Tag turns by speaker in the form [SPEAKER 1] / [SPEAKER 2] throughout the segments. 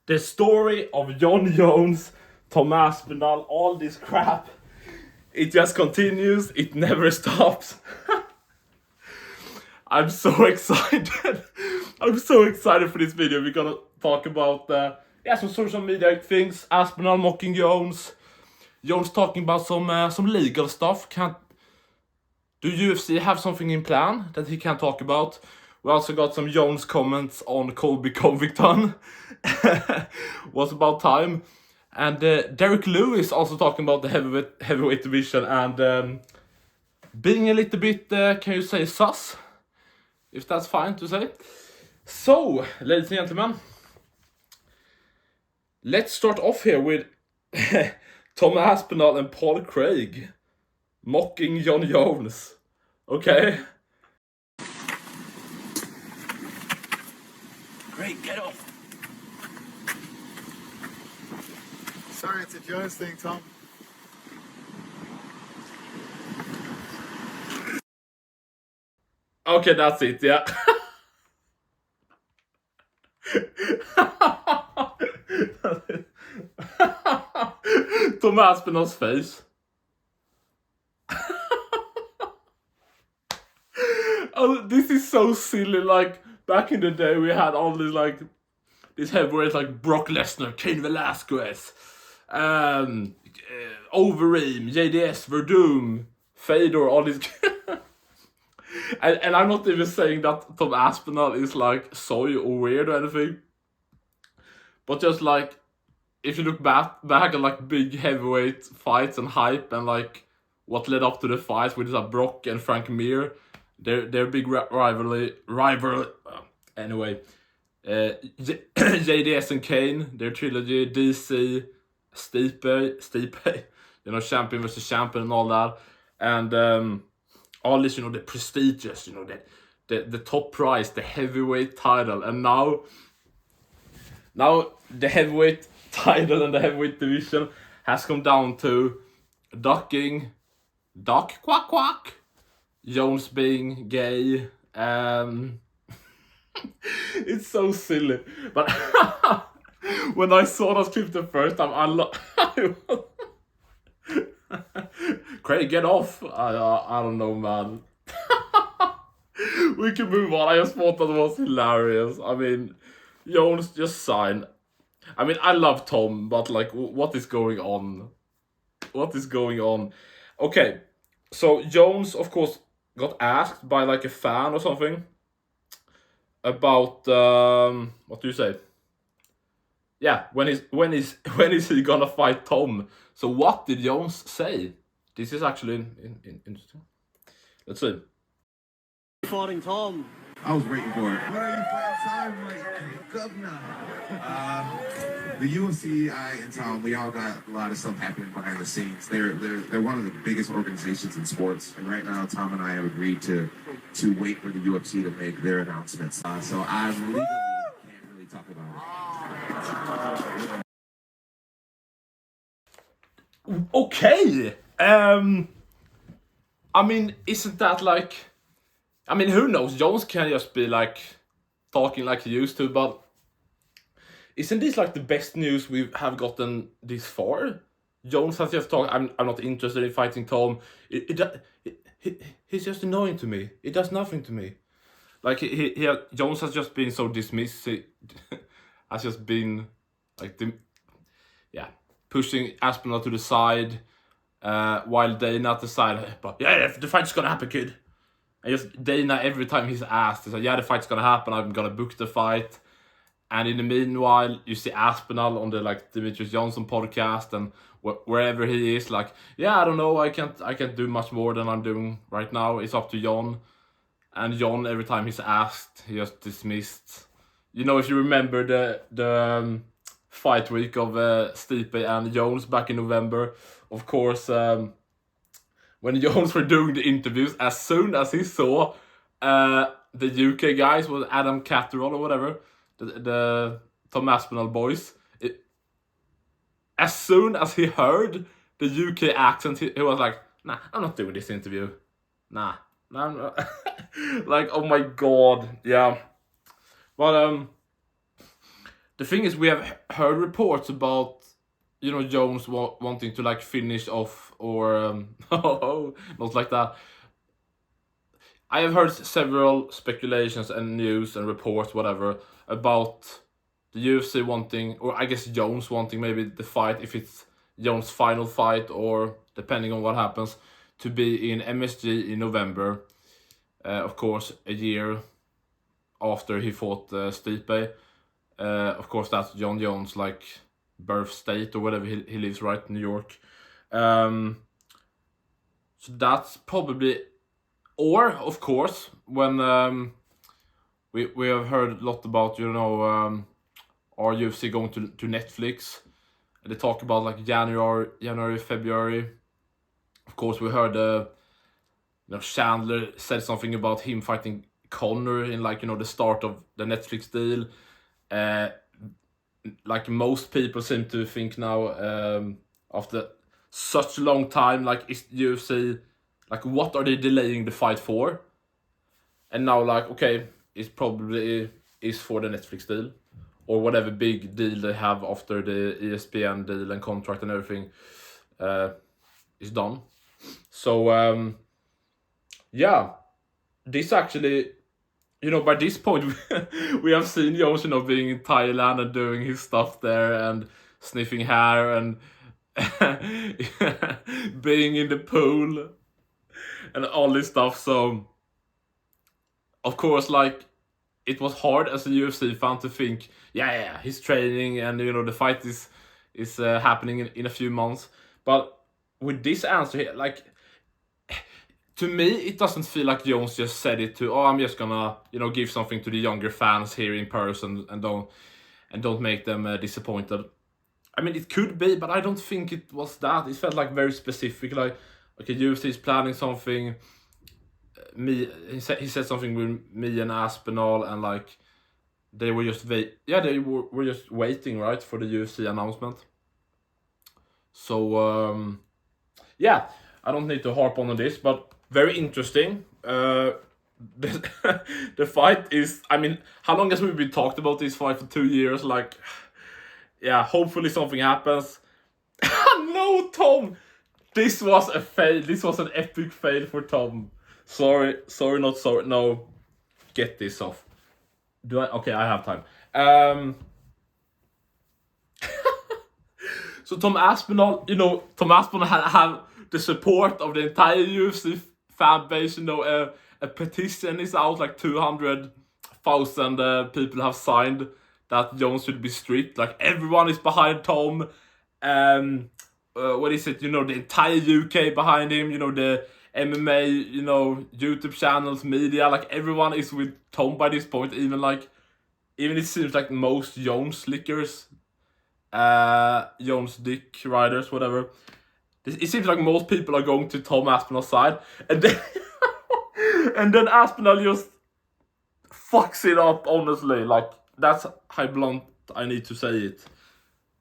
[SPEAKER 1] The story of Jon Jones, Tom Aspinall, all this crap, it just continues, it never stops. I'm so excited. I'm so excited for this video. We're gonna talk about some social media things. Aspinall mocking Jones. Jones talking about some legal stuff. Do UFC have something in plan that he can't talk about? We also got some Jones comments on Colby Covington. Was about time. And Derrick Lewis also talking about the heavyweight division and being a little bit, can you say, sus? If that's fine to say. So, ladies and gentlemen, let's start off here with Tom Aspinall and Paul Craig mocking Jon Jones. Okay?
[SPEAKER 2] Great, get off.
[SPEAKER 3] Sorry, it's a Jones thing, Tom.
[SPEAKER 1] Okay, that's it, yeah. Tom Aspinall's face. Oh, this is so silly. Like, back in the day, we had all these, like, these heavyweights like Brock Lesnar, Cain Velasquez, Overeem, JDS, Verdum, Fedor, all these. And I'm not even saying that Tom Aspinall is like soy or weird or anything. But just like, if you look back at like big heavyweight fights and hype and like what led up to the fights with Brock and Frank Mir, their big rivalry. Anyway, JDS and Kane, their trilogy, DC, Stipe, you know, champion versus champion and all that, and all this, you know, the prestigious, you know, the top prize, the heavyweight title, and now the heavyweight title and the heavyweight division has come down to duck quack quack, Jones being gay. It's so silly, but when I saw that clip the first time, Craig, get off. I don't know, man. We can move on. I just thought that was hilarious. I mean, Jones just signed. I mean, I love Tom, but like, what is going on? What is going on? Okay, so Jones, of course, got asked by like a fan or something about what do you say? Yeah, when is he gonna fight Tom? So what did Jones say? This is actually interesting. Let's see.
[SPEAKER 2] Fighting Tom.
[SPEAKER 4] I was waiting for it. When are you fighting time? Like, governor. The UFC in Tom, we all got a lot of stuff happening behind the scenes. They're one of the biggest organizations in sports, and right now Tom and I have agreed to wait for the UFC to make their announcements. So I legally can't really talk about it.
[SPEAKER 1] Okay. I mean, isn't that like? I mean, who knows? Jones can just be like talking like he used to, but isn't this like the best news we have gotten this far? Jones has just talked. I'm not interested in fighting Tom. He's just annoying to me. It does nothing to me. Like Jones has just been so dismissive. Has just been like pushing Aspinall to the side, while Dana at the side. But yeah, the fight's gonna happen, kid. And just Dana, every time he's asked, he's like, yeah, the fight's gonna happen, I'm gonna book the fight. And in the meanwhile, you see Aspinall on the like Demetrius Johnson podcast and wherever he is, like, yeah, I don't know, I can't do much more than I'm doing right now. It's up to Jon. And Jon, every time he's asked, he just dismissed. You know, if you remember the fight week of Stipe and Jones back in November, of course, when Jones were doing the interviews, as soon as he saw the UK guys, was Adam Catterall or whatever, the Tom Aspinall boys, as soon as he heard the UK accent, he was like, nah, I'm not doing this interview. Nah, I'm not. Like, oh my god, yeah. But the thing is, we have heard reports about, you know, Jones wanting to like finish off or not like that. I have heard several speculations and news and reports, whatever, about the UFC wanting, or I guess Jones wanting maybe the fight, if it's Jones' final fight or depending on what happens, to be in MSG in November. Of course, a year after he fought Stipe. Of course, that's Jon Jones' like birth state or whatever he lives, right, New York. So that's probably, or of course when we have heard a lot about, you know, our UFC going to Netflix. They talk about like January, February. Of course, we heard you know, Chandler said something about him fighting Conor in like, you know, the start of the Netflix deal. Like most people seem to think now, after such a long time, like, is UFC, like, what are they delaying the fight for? And now, like, okay, it probably is for the Netflix deal or whatever big deal they have after the ESPN deal and contract and everything is done. So yeah, this actually, you know, by this point we have seen Jones, you know, being in Thailand and doing his stuff there and sniffing hair and being in the pool and all this stuff. So of course, like, it was hard as a UFC fan to think, yeah, he's training and, you know, the fight is happening in a few months. But with this answer here, like, to me, it doesn't feel like Jones just said it to, I'm just gonna, you know, give something to the younger fans here in person and don't make them disappointed. I mean, it could be, but I don't think it was that. It felt like very specific, like, okay, UFC is planning something. He said something with me and Aspinall, and like they were just were just waiting, right, for the UFC announcement. So yeah, I don't need to harp on this, but very interesting. The fight is, I mean, how long has we been talked about this fight? For 2 years? Like, yeah, hopefully something happens. No, Tom, this was a fail. This was an epic fail for Tom. Sorry, not sorry. No, get this off. Okay, I have time. So Tom Aspinall, you know, have the support of the entire UFC fan base. You know, a petition is out, like 200,000 people have signed that Jones should be stripped. Like, everyone is behind Tom. What is it? You know, the entire UK behind him. You know, the MMA, you know, YouTube channels, media, like, everyone is with Tom by this point. Even it seems like most Jones slickers, Jones dick riders, whatever. It seems like most people are going to Tom Aspinall's side, and then and then Aspinall just fucks it up. Honestly, like, that's how blunt I need to say it.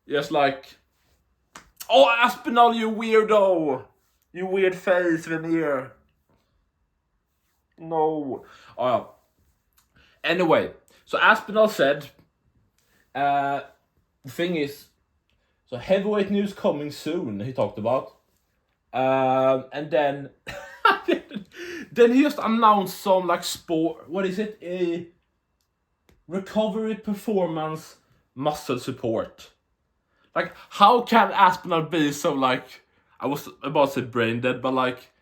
[SPEAKER 1] Just like, oh, Aspinall, you weirdo. You weird face, veneer. No. Oh, yeah. Anyway, so Aspinall said, the thing is, so heavyweight news coming soon, he talked about. And then, then he just announced some, like, sport, what is it? A recovery performance muscle support. Like, how can Aspinall be so, like, I was about to say brain dead, but like,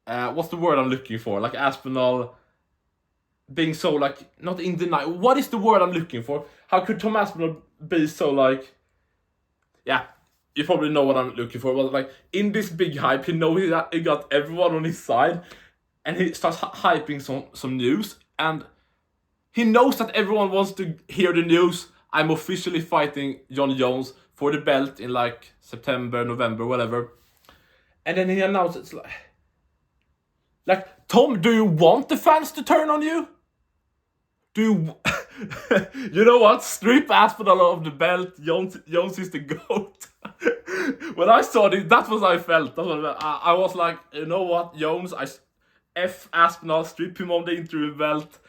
[SPEAKER 1] what's the word I'm looking for? Like, Aspinall being so, like, not in denial. What is the word I'm looking for? How could Tom Aspinall be so, like, yeah, you probably know what I'm looking for. But like, in this big hype, he knows he got everyone on his side, and he starts hyping some news, and he knows that everyone wants to hear the news. I'm officially fighting Jon Jones for the belt in like September, November, whatever. And then he announces, like, Tom, do you want the fans to turn on you? Do you... You know what? Strip Aspinall of the belt. Jones is the GOAT. When I saw this, that's what I felt. I was like, you know what, Jones, F Aspinall, strip him of the interim belt.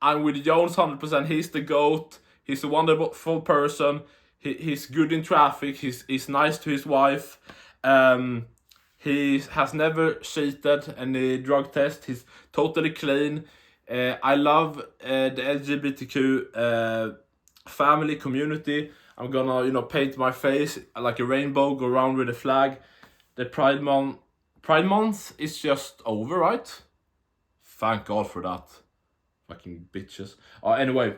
[SPEAKER 1] I'm with Jones 100%. He's the GOAT. He's a wonderful person. He's good in traffic. He's nice to his wife. He has never cheated any drug test. He's totally clean. I love the LGBTQ family community. I'm gonna, paint my face like a rainbow, go around with a flag. The Pride Month is just over, right? Thank God for that. Fucking bitches. Anyway.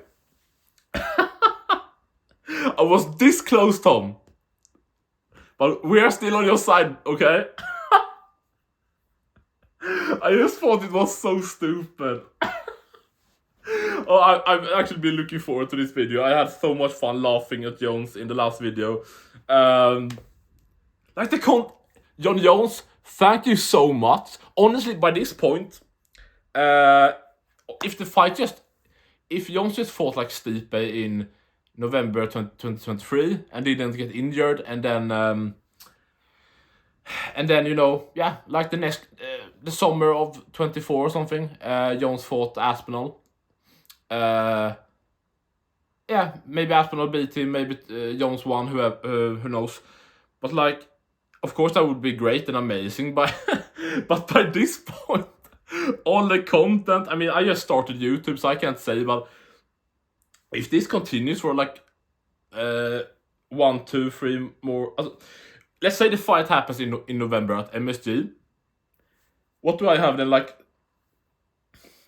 [SPEAKER 1] I was this close, Tom. But we are still on your side, okay? I just thought it was so stupid. I've actually been looking forward to this video. I had so much fun laughing at Jones in the last video. Jon Jones, thank you so much. Honestly, by this point, if Jones just fought like Stipe in November 2023 and didn't get injured, and then like the summer of 24 or something, Jones fought Aspinall. Maybe Aspinall beat him, maybe Jones won, who knows. But like, of course that would be great and amazing, but by this point, all the content, I mean, I just started YouTube, so I can't say, but if this continues for like 1, 2, 3 more, let's say the fight happens in November at MSG, what do I have then, like,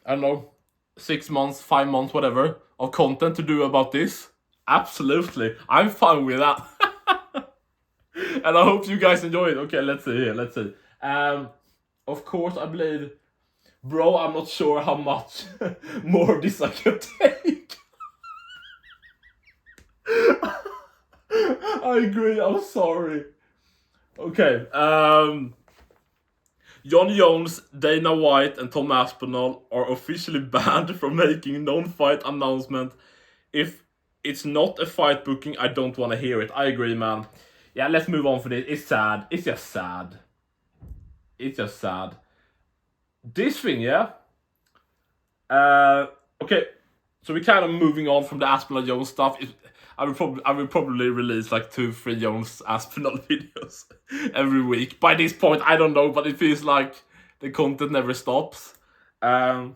[SPEAKER 1] I don't know, 6 months, 5 months, whatever, of content to do about this? Absolutely, I'm fine with that. And I hope you guys enjoy it. Okay, let's see. Of course, I believe, bro, I'm not sure how much more of this I can take. I agree, I'm sorry. Okay, Jon Jones, Dana White, and Tom Aspinall are officially banned from making non-fight announcement. If it's not a fight booking, I don't want to hear it. I agree, man. Yeah, let's move on for this. It's sad. It's just sad. This thing, yeah? Okay, so we're kind of moving on from the Aspinall Jones stuff. I will probably release like 2-3 Jones Aspinall videos every week. By this point, I don't know, but it feels like the content never stops. Of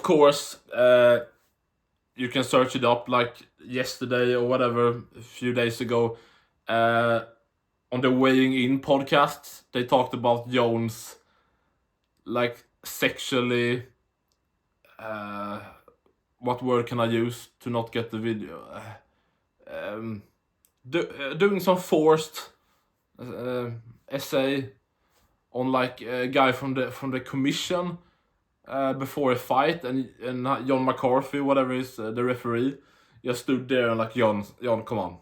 [SPEAKER 1] course, you can search it up like yesterday or whatever, a few days ago. On the Weighing In podcast, they talked about Jones like sexually, what word can I use to not get the video? Doing some forced essay on like a guy from the commission before a fight, and John McCarthy, whatever is the referee, just stood there and like, John, come on.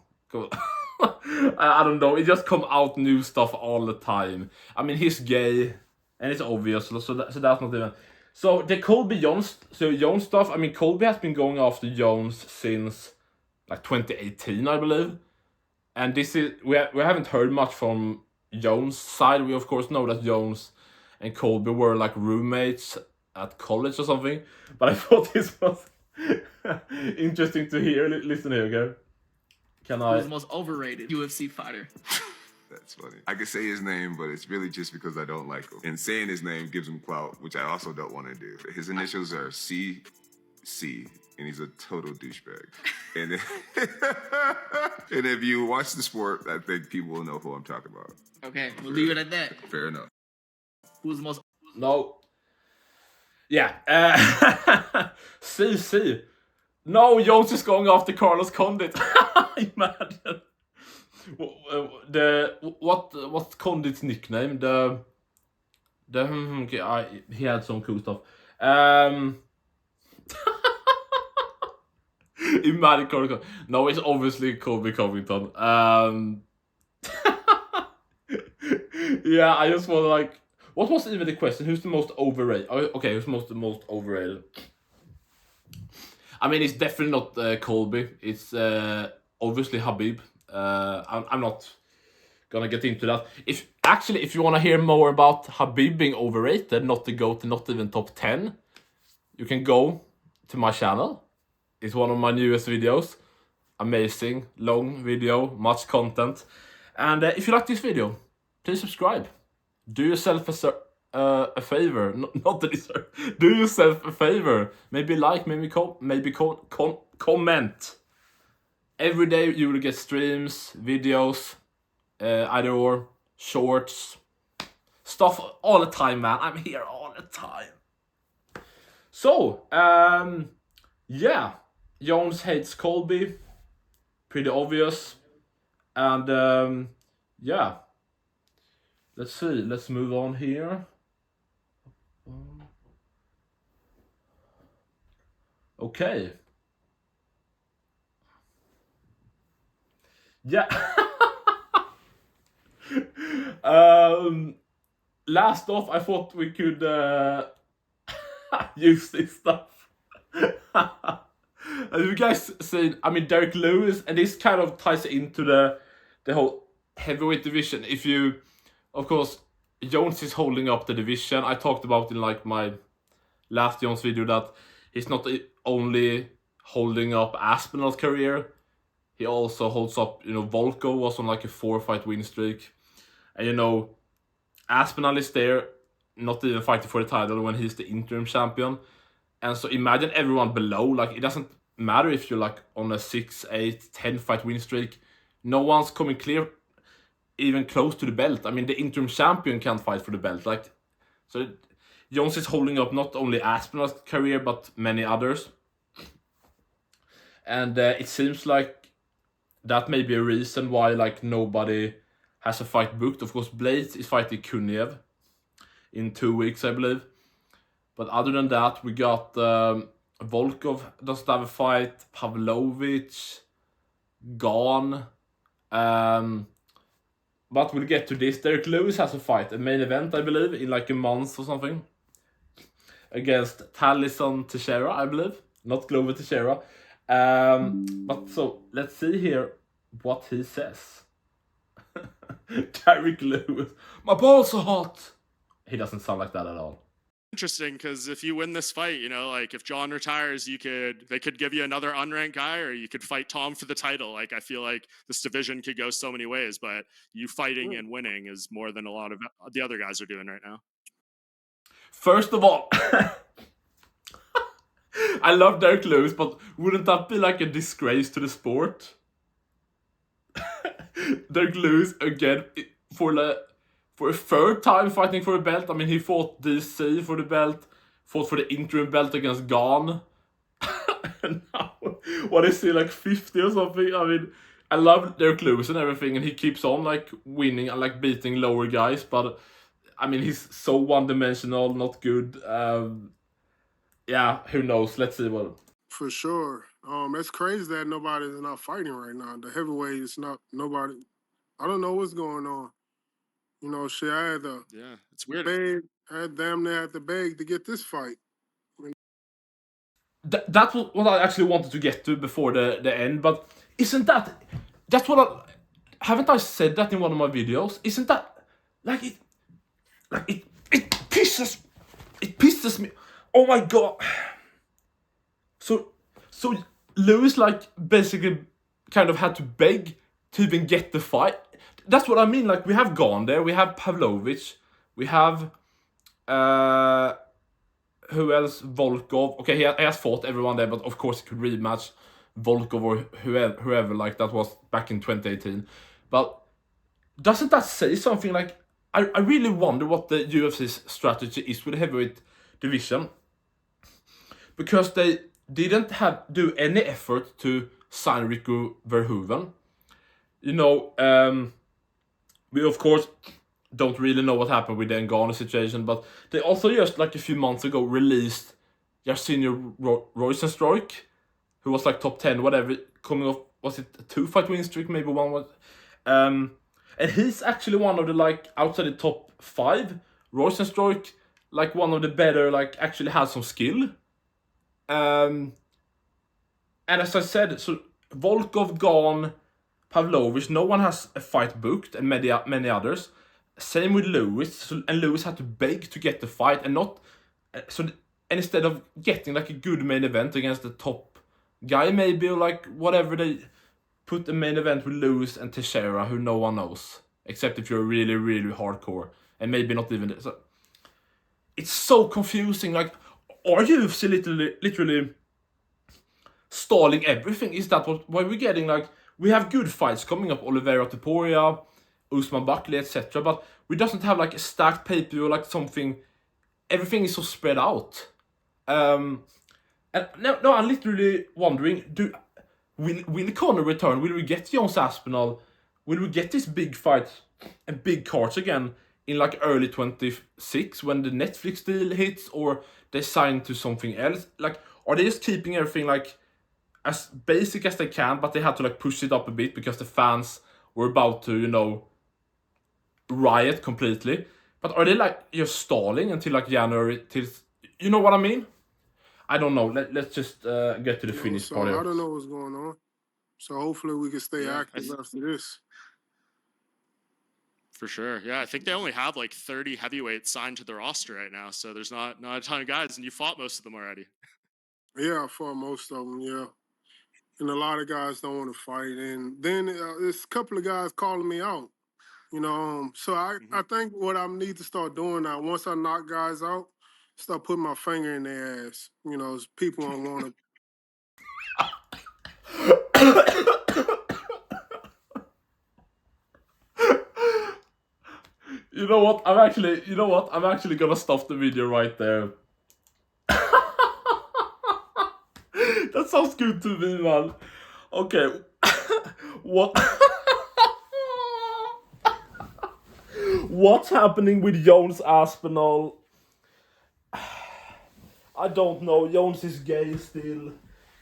[SPEAKER 1] I don't know. It just come out new stuff all the time. I mean, he's gay, and it's obvious. So that's not even. So the Colby Jones stuff. I mean, Colby has been going after Jones since like 2018, I believe. And this is we haven't heard much from Jones' side. We of course know that Jones and Colby were like roommates at college or something. But I thought this was interesting to hear. Listen here, okay?
[SPEAKER 5] Who's the most overrated UFC fighter?
[SPEAKER 4] That's funny. I could say his name, but it's really just because I don't like him. And saying his name gives him clout, which I also don't want to do. His initials are CC, and he's a total douchebag. And if you watch the sport, I think people will know who I'm talking about.
[SPEAKER 5] Okay, we'll leave it at that.
[SPEAKER 4] Fair enough.
[SPEAKER 5] Who's the most...
[SPEAKER 1] No. Yeah. CC. No, Jones is going after Carlos Condit. Imagine. What's Condit's nickname? He had some cool stuff. Imagine Carlos Condit. No, it's obviously Colby Covington. Yeah, I just want to like. What was even the question? Who's the most overrated? Okay, who's the most overrated? I mean, it's definitely not Colby. It's obviously Habib. I'm not gonna get into that. If you want to hear more about Habib being overrated, not the GOAT, not even top 10, you can go to my channel. It's one of my newest videos. amazing, long video, much content. And if you like this video, please subscribe. Do yourself a favor, not that it's do yourself a favor. Maybe like, maybe comment. Every day you will get streams, videos, either or, shorts, stuff all the time, man. I'm here all the time. So, yeah, Jones hates Colby, pretty obvious, and yeah, let's see, let's move on here. Okay. Yeah. Last off, I thought we could use this stuff. Have you guys seen? I mean, Derrick Lewis, and this kind of ties into the whole heavyweight division. If you, of course, Jones is holding up the division. I talked about in like my last Jones video that he's not only holding up Aspinall's career, he also holds up, Volkov was on like a 4-fight win streak. And Aspinall is there, not even fighting for the title when he's the interim champion. And so imagine everyone below, like it doesn't matter if you're like on a 6, 8, 10-fight win streak. No one's coming clear, even close to the belt. I mean, the interim champion can't fight for the belt. Like, so Jones is holding up not only Aspinall's career, but many others. And it seems like that may be a reason why like nobody has a fight booked. Of course, Blades is fighting Kuniev in 2 weeks, I believe. But other than that, we got Volkov doesn't have a fight, Pavlovich, gone. But we'll get to this. Derrick Lewis has a fight, a main event, I believe, in like a month or something. Against Talison Teixeira, I believe. Not Glover Teixeira. But so, let's see here what he says. Derrick Lewis, my balls are hot. He doesn't sound like that at all.
[SPEAKER 6] Interesting, because if you win this fight, like if Jon retires, they could give you another unranked guy, or you could fight Tom for the title. Like I feel like this division could go so many ways, but you fighting and winning is more than a lot of the other guys are doing right now.
[SPEAKER 1] First of all, I love Derrick Lewis, but wouldn't that be like a disgrace to the sport? Derrick Lewis again for a third time fighting for a belt. I mean, he fought DC for the belt, fought for the interim belt against Gane. And now, what is he, like 50 or something? I mean, I love Derrick Lewis and everything, and he keeps on like winning and like beating lower guys, but I mean, he's so one-dimensional, not good. Yeah, who knows? Let's see what.
[SPEAKER 7] For sure. It's crazy that nobody's not fighting right now. The heavyweight is not nobody. I don't know what's going on. Shit, I had to
[SPEAKER 6] it's weird.
[SPEAKER 7] I damn near had to beg to get this fight.
[SPEAKER 1] That's what I actually wanted to get to before the end, but isn't that's what haven't I said that in one of my videos? Isn't that like it pisses me. Oh my god. So Lewis like basically kind of had to beg to even get the fight. That's what I mean. Like we have Gane there, we have Pavlovich, we have who else? Volkov. Okay, he has fought everyone there, but of course he could rematch Volkov or whoever. Like that was back in 2018. But doesn't that say something? Like I really wonder what the UFC's strategy is with the heavyweight division, because they didn't do any effort to sign Rico Verhoeven. We of course don't really know what happened with the Ngannou situation, but they also just like a few months ago released Yarsenior Rosenstruik, who was like top 10, whatever, coming off, was it a 2-fight win streak, maybe one was, and he's actually one of the like outside the top 5. Rosenstruik, like one of the better, like actually has some skill. And as I said, so Volkov, Gane, Pavlovich, no one has a fight booked, and many others. Same with Lewis, and Lewis had to beg to get the fight, and not and instead of getting like a good main event against the top guy, maybe, or like whatever put the main event with Lewis and Teixeira, who no one knows, except if you're really, really hardcore, and maybe not even. So, it's so confusing. Like, are UFC literally stalling everything? Is that why we're getting, like, we have good fights coming up, Oliveira Topuria, Usman Buckley, etc. But we doesn't have like a stacked pay-per-view, like something. Everything is so spread out. And no, I'm literally wondering: will Conor return? Will we get Jones Aspinall? Will we get this big fight and big cards again in like early 26 when the Netflix deal hits, or they sign to something else? Like, are they just keeping everything like as basic as they can, but they had to like push it up a bit because the fans were about to, you know, riot completely? But are they like just stalling until like January, till, you know what I mean? I don't know. Let's just get to the finish part.
[SPEAKER 7] I don't know what's going on. So hopefully we can stay active after this.
[SPEAKER 6] For sure. Yeah, I think they only have like 30 heavyweights signed to the roster right now. So there's not a ton of guys, and you fought most of them already.
[SPEAKER 7] Yeah, I fought most of them, yeah. And a lot of guys don't want to fight. And then there's a couple of guys calling me out, you know. So I think what I need to start doing now, once I knock guys out, start putting my finger in their ass. You know, people don't want to.
[SPEAKER 1] You know what? I'm actually gonna stop the video right there. That sounds good to me, man. Okay. What's happening with Jones Aspinall? I don't know. Jones is gay still.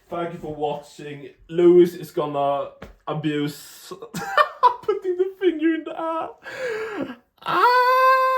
[SPEAKER 1] Thank you for watching. Lewis is gonna abuse. Putting the finger in the air.